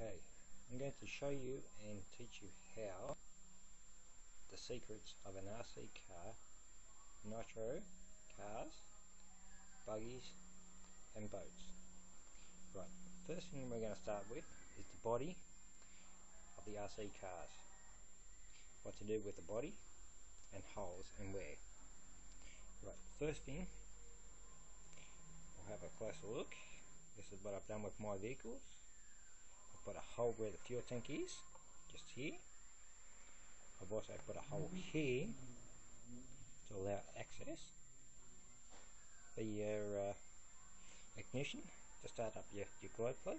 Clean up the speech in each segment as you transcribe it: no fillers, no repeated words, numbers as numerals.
Okay, I'm going to show you and teach you how the secrets of an RC car, Nitro cars, buggies and boats. Right, first thing we're going to start with is the body of the RC cars. What to do with the body and holes and where. Right, first thing, we'll have a closer look. This is what I've done with my vehicles. I've put a hole where the fuel tank is, just here. I've also put a hole here to allow access for your ignition to start up your glow plug.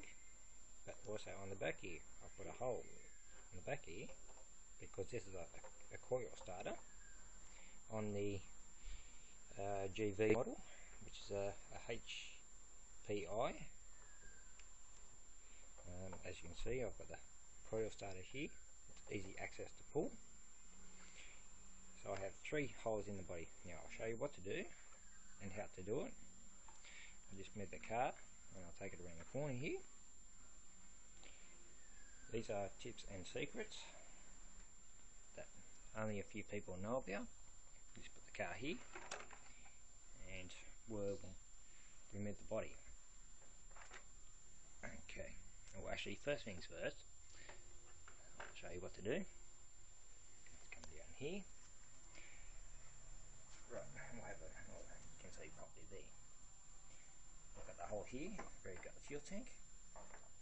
But also on the back here, I've put a hole on the back here because this is a coil starter on the GV model, which is a HPI. As you can see, I've got the coil starter here. It's easy access to pull. So I have 3 holes in the body. Now I'll show you what to do and how to do it. I'll just move the car and I'll take it around the corner here. These are tips and secrets that only a few people know about. Just put the car here and we'll remove the body. Okay, well actually first things first, I'll show you what to do. Let's come down here. Right, we'll have you can see properly there. I've got the hole here where you've got the fuel tank.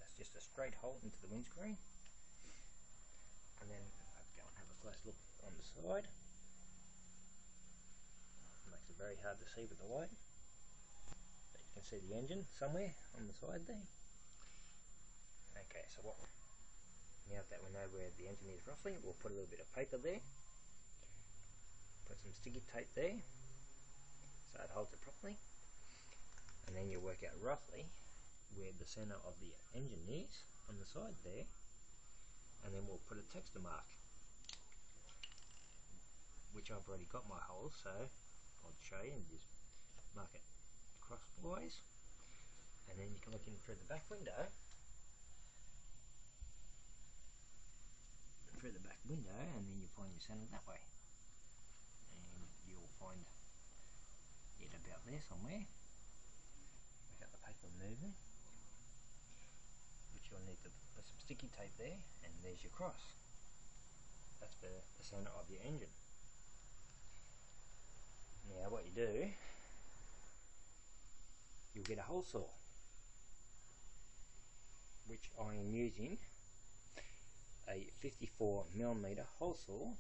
That's just a straight hole into the windscreen. And then I'll go and have a close look on the side. It makes it very hard to see with the light. But you can see the engine somewhere on the side there. Okay, so now that we know where the engine is roughly, we'll put a little bit of paper there. Put some sticky tape there so it holds it properly. And then you'll work out roughly where the centre of the engine is on the side there. And then we'll put a texture mark, which I've already got my holes, so I'll show you and just mark it crosswise. And then you can look in through the back window. And then you find your centre that way. And you'll find it about there somewhere. We've got the paper moving, which you'll need to put some sticky tape there, and there's your cross. That's the centre of your engine. Now what you do, you'll get a hole saw, which I am using a 54mm hole saw,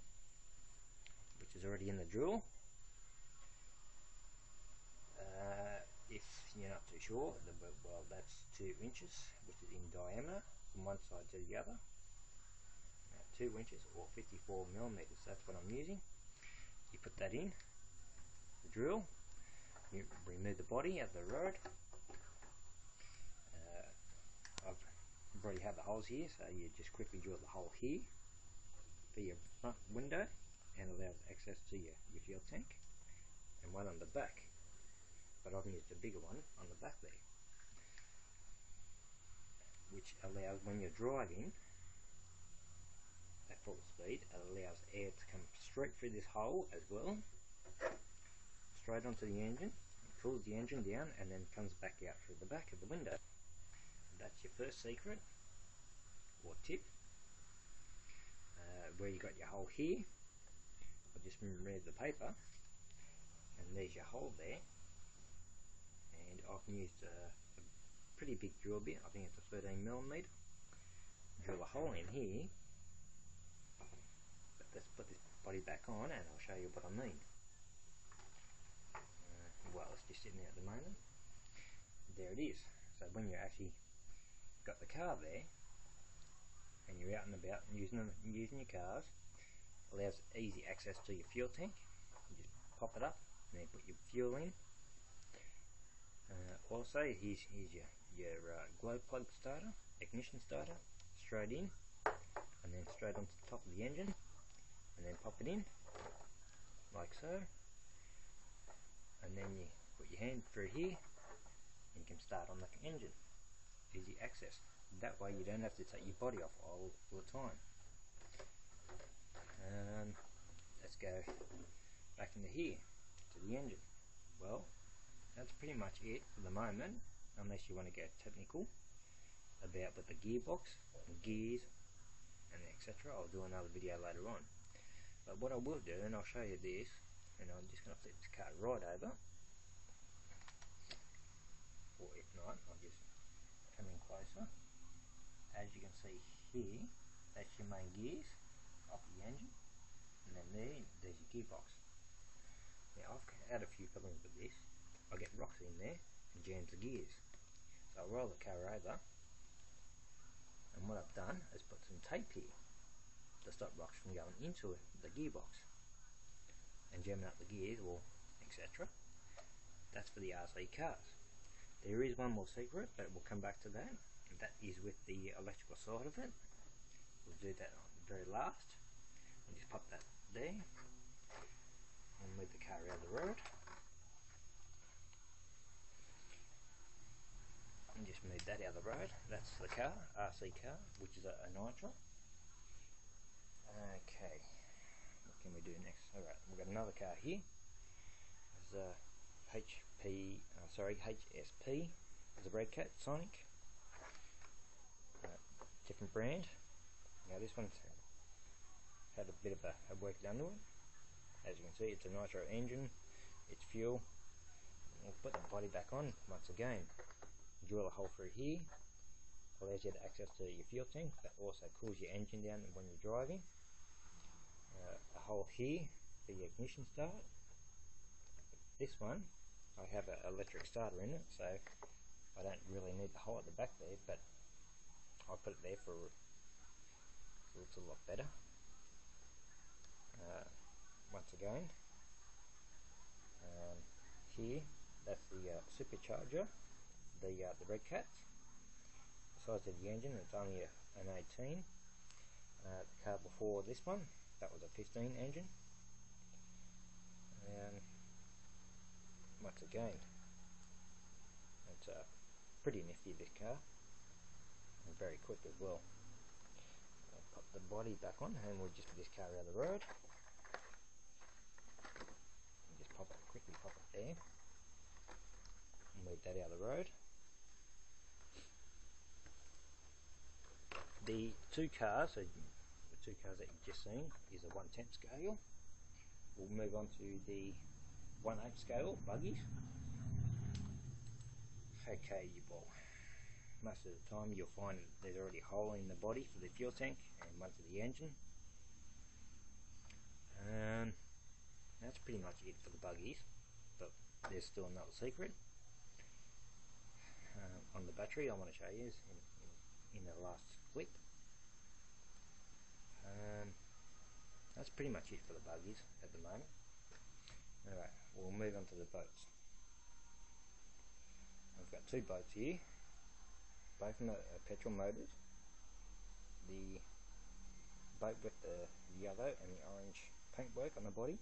which is already in the drill. If you're not too sure, well, that's 2 inches, which is in diameter from one side to the other. 2 inches or 54mm, that's what I'm using. You put that in the drill, you remove the body out of the rod. I've already have the holes here, so you just quickly drill the hole here for your front window and allows access to your fuel tank, and one on the back, but I've used a bigger one on the back there, which allows when you're driving at full speed, it allows air to come straight through this hole as well, straight onto the engine. It cools the engine down and then comes back out through the back of the window. That's your first secret or tip. Where you got your hole here, I'll just remove the paper and there's your hole there. And I've used a pretty big drill bit, I think it's a 13mm. Drill a hole in here. But let's put this body back on and I'll show you what I mean. Well, it's just sitting there at the moment. There it is. So when you actually got the car there and you're out and about and using your cars, allows easy access to your fuel tank. You just pop it up and then put your fuel in. Also here's your glow plug starter, ignition starter, straight in and then straight onto the top of the engine, and then pop it in like so, and then you put your hand through here and you can start on the engine. Easy access. That way you don't have to take your body off all the time. Let's go back into here to the engine. Well, that's pretty much it for the moment, unless you want to get technical about with the gearbox and gears and etc. I'll do another video later on. But what I will do, and I'll show you this, and I'm just going to flip this car right over, or if not, I'll just come in closer. As you can see here, that's your main gears off the engine, and then there's your gearbox. Now I've had a few problems with this. I get rocks in there and jams the gears. So I'll roll the car over, and what I've done is put some tape here to stop rocks from going into the gearbox and jamming up the gears or etc. That's for the RC cars. There is one more secret, but we'll come back to that. That is with the electrical side of it. We'll do that on the very last. And just pop that there. And move the car out of the road. And just move that out of the road. That's the car, RC car, which is a Nitro. Okay, what can we do next? Alright, we've got another car here. There's a HSP, there's a Red Cat Sonic. Different brand. Now this one's had a bit of a work done to it. As you can see, it's a Nitro engine, it's fuel. We'll put the body back on once again. Drill a hole through here, allows you to access to your fuel tank, but also cools your engine down when you're driving. A hole here for your ignition start. This one, I have an electric starter in it, so I don't really need the hole at the back there, but I'll put it there for it looks a lot better. Once again, here, that's the supercharger, the Red Cats. The size of the engine, it's only an 18. The car before this one, that was a 15 engine. Once again, it's pretty nifty, this car, and very quick as well. I'll pop the body back on, and we'll just put this car out of the road. And just quickly pop it there. Move that out of the road. The two cars, so the two cars that you've just seen, is a 1/10 scale. We'll move on to the 1/8 scale buggies. Okay, you ball. Most of the time you'll find that there's already a hole in the body for the fuel tank and one for the engine. That's pretty much it for the buggies, but there's still another secret. On the battery, I want to show you in the last clip. That's pretty much it for the buggies at the moment. Alright, we'll move on to the boats. I've got two boats here, both of them are petrol motors. The boat with the yellow and the orange paintwork on the body,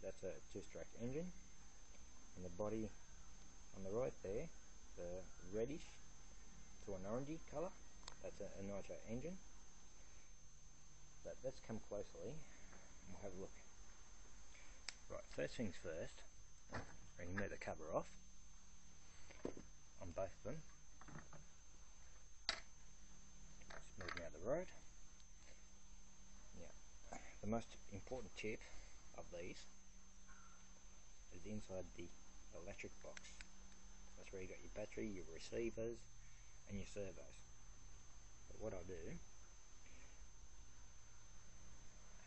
that's a 2-stroke engine, and the body on the right there, the reddish to an orangey colour, that's a Nitro engine. But let's come closely and we'll have a look. Right, first things first, remove the cover off on both of them. Just move them out of the road. Now, the most important tip of these is inside the electric box. That's where you got your battery, your receivers and your servos. But what I'll do,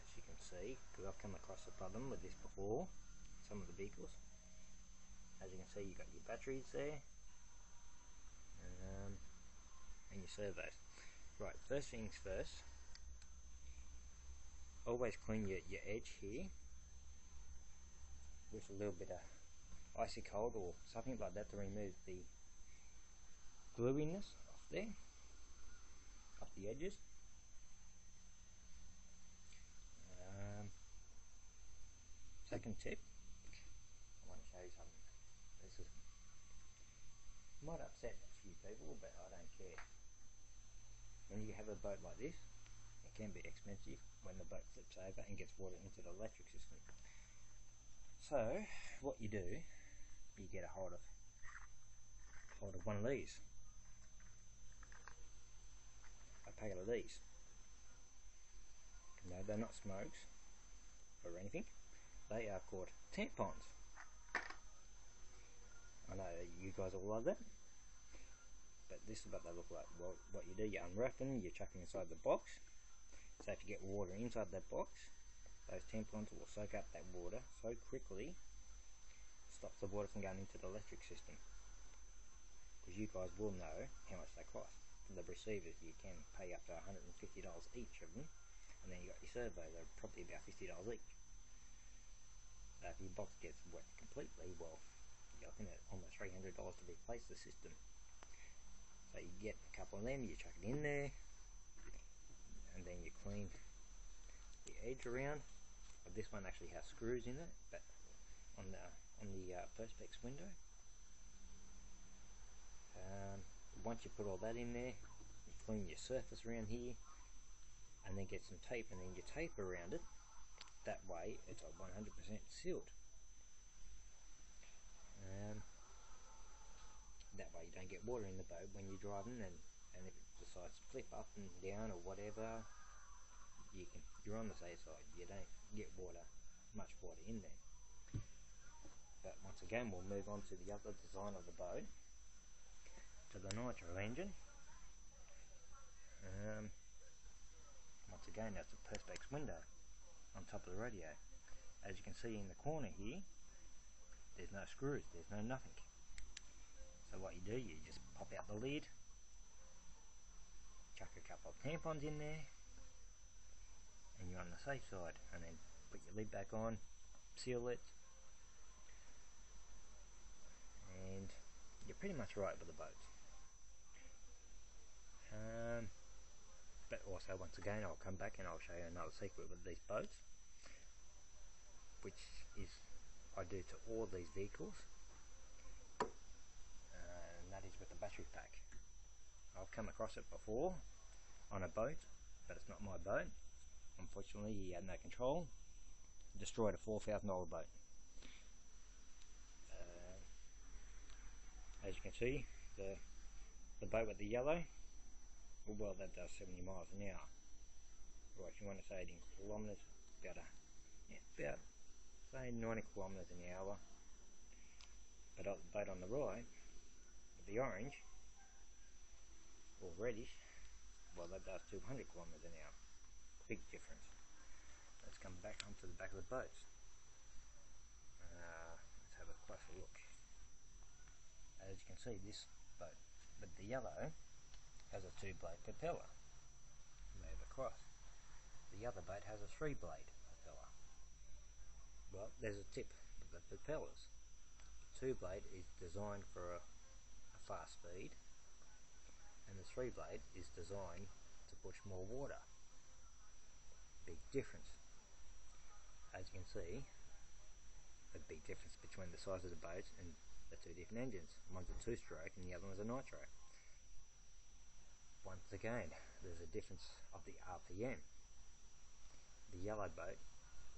as you can see, because I've come across a problem with this before, some of the vehicles, as you can see, you've got your batteries there and your servos. Right, first things first, always clean your edge here with a little bit of icy cold or something like that to remove the gluiness off there, off the edges. Second tip, I want to show you something. This might upset a few people, but I don't care. when you have a boat like this, it can be expensive when the boat flips over and gets water into the electric system. So what you do, you get a hold of one of these, a packet of these. No, they're not smokes or anything. They are called tampons. I know you guys all love that, but this is what they look like. Well, what you do, you unwrap them, you chuck them inside the box. So if you get water inside that box, those tampons will soak up that water so quickly, stops the water from going into the electric system. Because you guys will know how much they cost. For the receivers, you can pay up to $150 each of them, and then you got your servo, they're probably about $50 each. If your box gets wet completely, well, you're looking at almost $300 to replace the system. So you get a couple of them, you chuck it in there, and then you clean the edge around. But this one actually has screws in it, but on the perspex window. Once you put all that in there, you clean your surface around here, and then get some tape, and then you tape around it. That way it's 100% sealed. That way you don't get water in the boat when you're driving, and if it decides to flip up and down or whatever, you're on the safe side. You don't get much water in there. But once again, we'll move on to the other design of the boat, to the Nitro engine. Once again, that's a perspex window on top of the radio. As you can see in the corner here, there's no screws, there's no nothing. So what you do, you just pop out the lid, chuck a couple of tampons in there, and you're on the safe side. And then put your lid back on, seal it, and you're pretty much right with the boat. But also, once again, I'll come back and I'll show you another secret with these boats, which is I do to all these vehicles, and that is with the battery pack. I've come across it before on a boat, but it's not my boat. Unfortunately, he had no control, destroyed a $4,000 boat. As you can see, the boat with the yellow, well, that does 70 miles an hour. Or if you want to say it in kilometres, about say 90 kilometres an hour. But the boat on the right, with the orange, or reddish, well, that does 200 kilometres an hour. Big difference. Let's come back onto the back of the boats. Let's have a closer look. As you can see, this boat with the yellow has a 2-blade propeller. Move across. The other boat has a 3-blade propeller. Well, there's a tip with the propellers. The 2-blade is designed for a fast speed, and the 3-blade is designed to push more water. Big difference. As you can see, a big difference between the size of the boats and the two different engines. One's a 2-stroke and the other one's a Nitro. Once again, there's a difference of the RPM. The yellow boat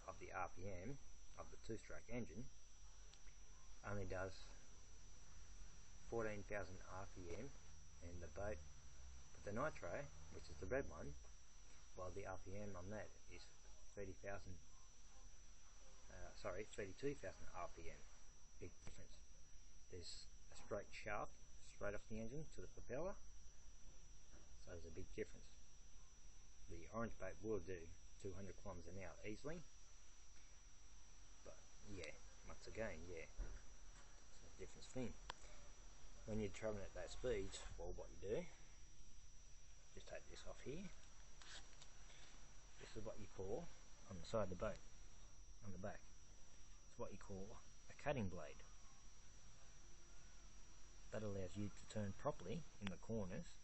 of the RPM of the 2-stroke engine only does 14,000 RPM, and the boat with the Nitro, which is the red one, well, the RPM on that is 32,000 RPM. Big difference. There's a straight shaft straight off the engine to the propeller, so there's a big difference. The orange boat will do 200 kilometers an hour easily, but yeah, once again, yeah, it's a different thing. When you're traveling at those speeds, well, what you do, just take this off here. This is what you call, on the side of the boat, on the back, it's what you call a cutting blade. That allows you to turn properly in the corners,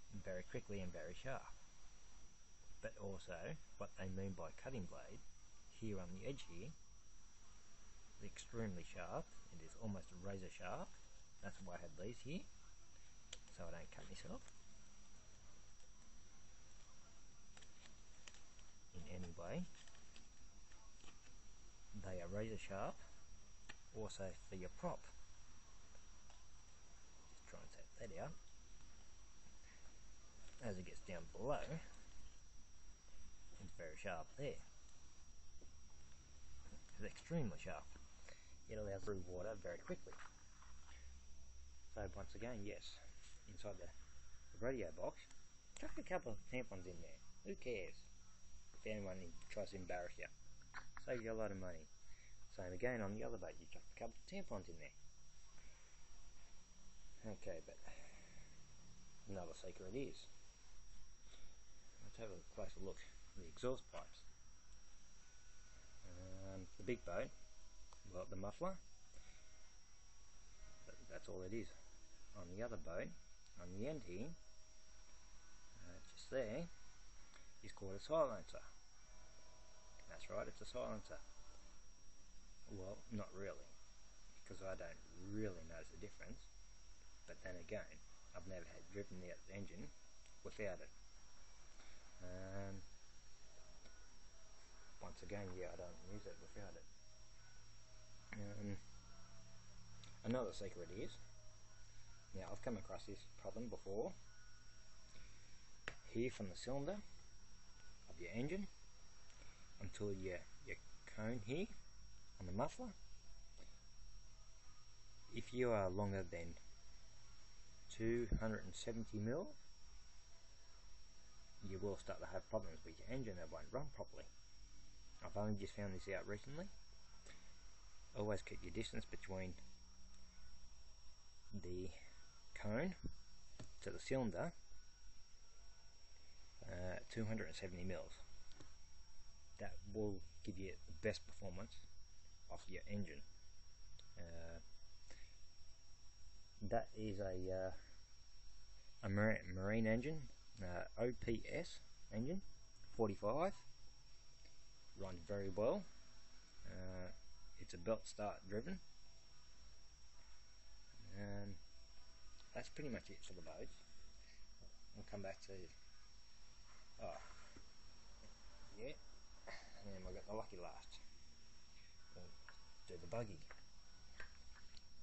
and very quickly and very sharp. But also, what they mean by cutting blade, here on the edge here, is extremely sharp. It is almost a razor sharp. That's why I have these here, so I don't cut myself. razor sharp, also for your prop. Just try and take that out. As it gets down below, it's very sharp there. It's extremely sharp. It allows through water very quickly. So once again, yes, inside the radio box, chuck a couple of tampons in there. Who cares? If anyone tries to embarrass you, saves you a lot of money. Same again on the other boat, you chuck a couple of tampons in there. Okay, but another secret is, let's have a closer look at the exhaust pipes. The big boat, well, the muffler, that's all it is. On the other boat, on the end here, just there, is called a silencer. That's right, it's a silencer. Well, not really, because I don't really notice the difference, but then again, I've never had driven the engine without it. Once again, yeah, I don't use it without it. Another secret is, now I've come across this problem before, here from the cylinder of your engine until your cone here on the muffler, if you are longer than 270 mil, you will start to have problems with your engine that won't run properly. I've only just found this out recently. Always keep your distance between the cone to the cylinder 270 mils. That will give you the best performance of your engine. That is a marine engine, OPS engine, 45. Runs very well. It's a belt start driven. That's pretty much it for the boats. We'll come back to yeah, and then we've got the lucky last. We'll do the buggy.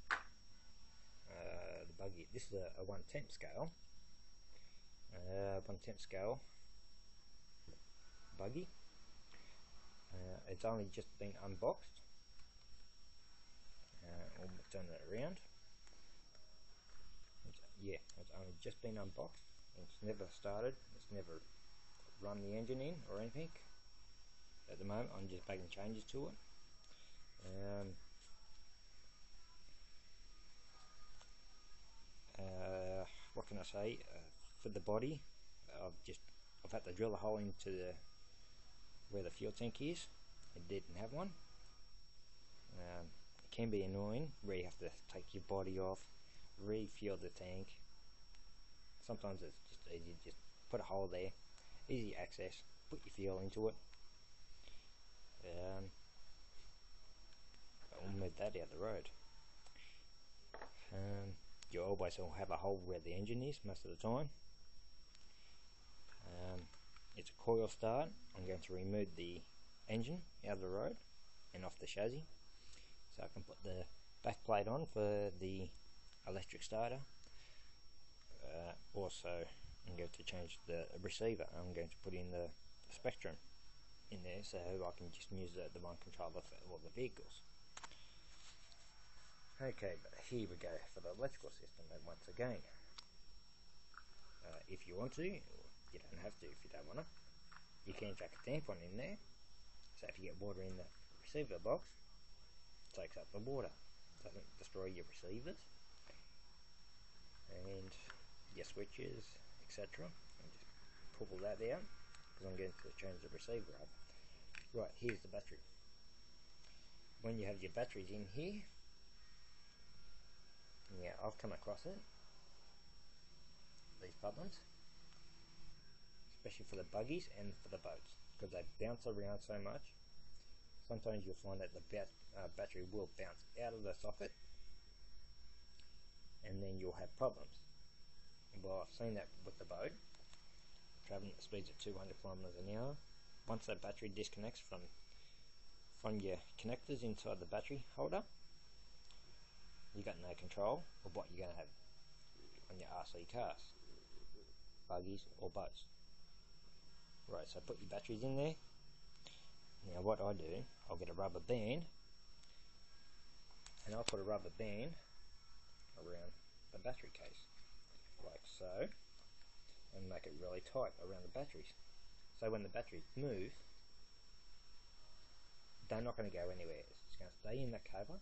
The buggy. This is a 1/10 scale. 1/10 scale buggy. It's only just been unboxed. We'll turn it around. It's only just been unboxed. It's never started. It's never run the engine in or anything. At the moment, I'm just making changes to it. What can I say? For the body, I've had to drill a hole into where the fuel tank is. It didn't have one. It can be annoying where you have to take your body off, refuel the tank. Sometimes it's just easy, just put a hole there, easy access, put your fuel into it. We'll move that out the road. You always will have a hole where the engine is most of the time. It's a coil start. I'm going to remove the engine out of the road and off the chassis, so I can put the back plate on for the electric starter. Also, I'm going to change the receiver. I'm going to put in the Spectrum in there, so I can just use the one controller for all the vehicles. Okay, but here we go for the electrical system. And once again, if you want to, you don't have to if you don't want to. You can chuck a tampon in there, so if you get water in the receiver box, it takes up the water, doesn't destroy your receivers and your switches, etc. And just pull that out because I'm going to change the receiver up. Right, here's the battery. When you have your batteries in here, yeah, I've come across it, these problems, especially for the buggies and for the boats, because they bounce around so much. Sometimes you'll find that the battery will bounce out of the socket, and then you'll have problems. Well, I've seen that with the boat, traveling at speeds of 200 kilometers an hour. Once that battery disconnects from on your connectors inside the battery holder, you got no control of what you're going to have on your RC cars, buggies or boats. Right, so put your batteries in there. Now what I do, I'll get a rubber band, and I'll put a rubber band around the battery case, like so, and make it really tight around the batteries. So when the batteries move, they're not going to go anywhere. It's going to stay in that cover,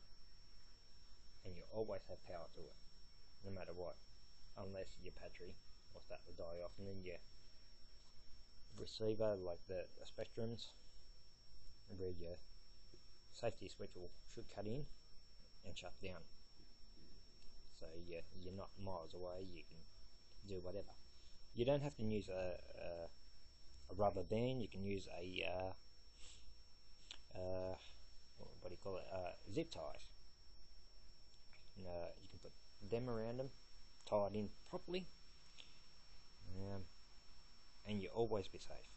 and you always have power to it, no matter what, unless your battery will start to die off, and then your receiver, like the spectrums, where your safety switch should cut in and shut down. So you're not miles away, you can do whatever. You don't have to use a rubber band, you can use a what do you call it, zip ties. You can put them around them, tie it in properly, and you'll always be safe.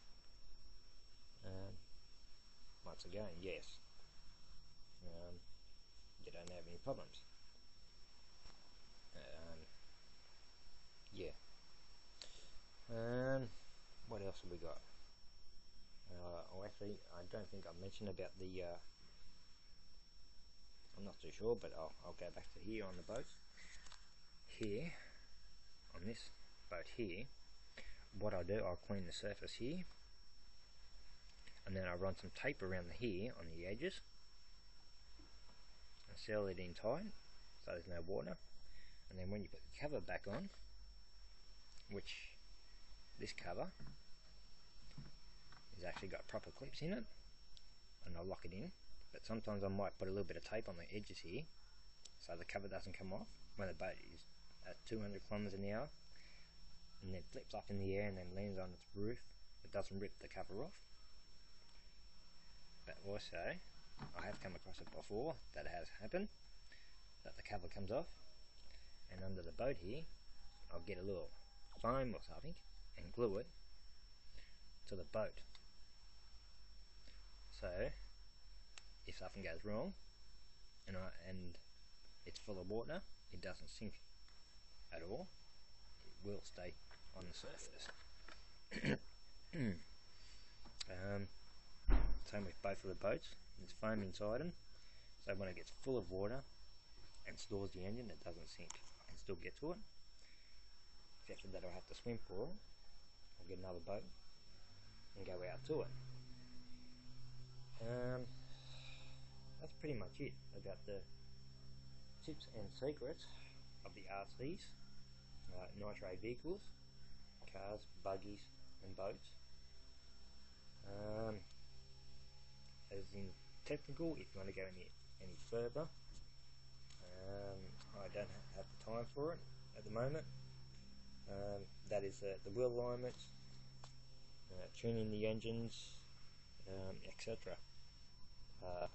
Once again, yes, you don't have any problems. Yeah. What else have we got? Actually, I don't think I mentioned about the I'm not too sure, but I'll go back to here on the boat. Here, on this boat here, what I do, I'll clean the surface here, and then I'll run some tape around the here on the edges, and seal it in tight, so there's no water. And then when you put the cover back on, which this cover has actually got proper clips in it, and I'll lock it in. But sometimes I might put a little bit of tape on the edges here, so the cover doesn't come off when the boat is at 200 kilometers an hour, and then flips up in the air and then lands on its roof. It doesn't rip the cover off. But also, I have come across it before that it has happened, that the cover comes off, and under the boat here, I'll get a little foam or something and glue it to the boat. So if something goes wrong and it's full of water, it doesn't sink at all. It will stay on the surface. Same with both of the boats. There's foam inside them, so when it gets full of water and stores the engine, it doesn't sink. I can still get to it, except that I'll have to swim for it. I'll get another boat and go out to it. That's pretty much it about the tips and secrets of the RCs, Nitro vehicles, cars, buggies and boats. As in technical, if you want to go any further, I don't have the time for it at the moment. That is the wheel alignments, tuning the engines, etc.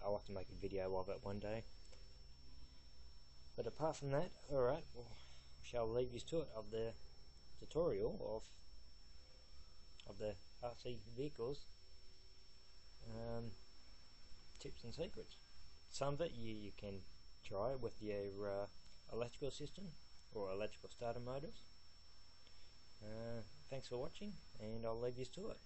I'll have to make a video of it one day. But apart from that, alright, well, shall leave you to it of the tutorial of the RC vehicles, tips and secrets. Some of it you can try with your electrical system or electrical starter motors. Thanks for watching, and I'll leave you to it.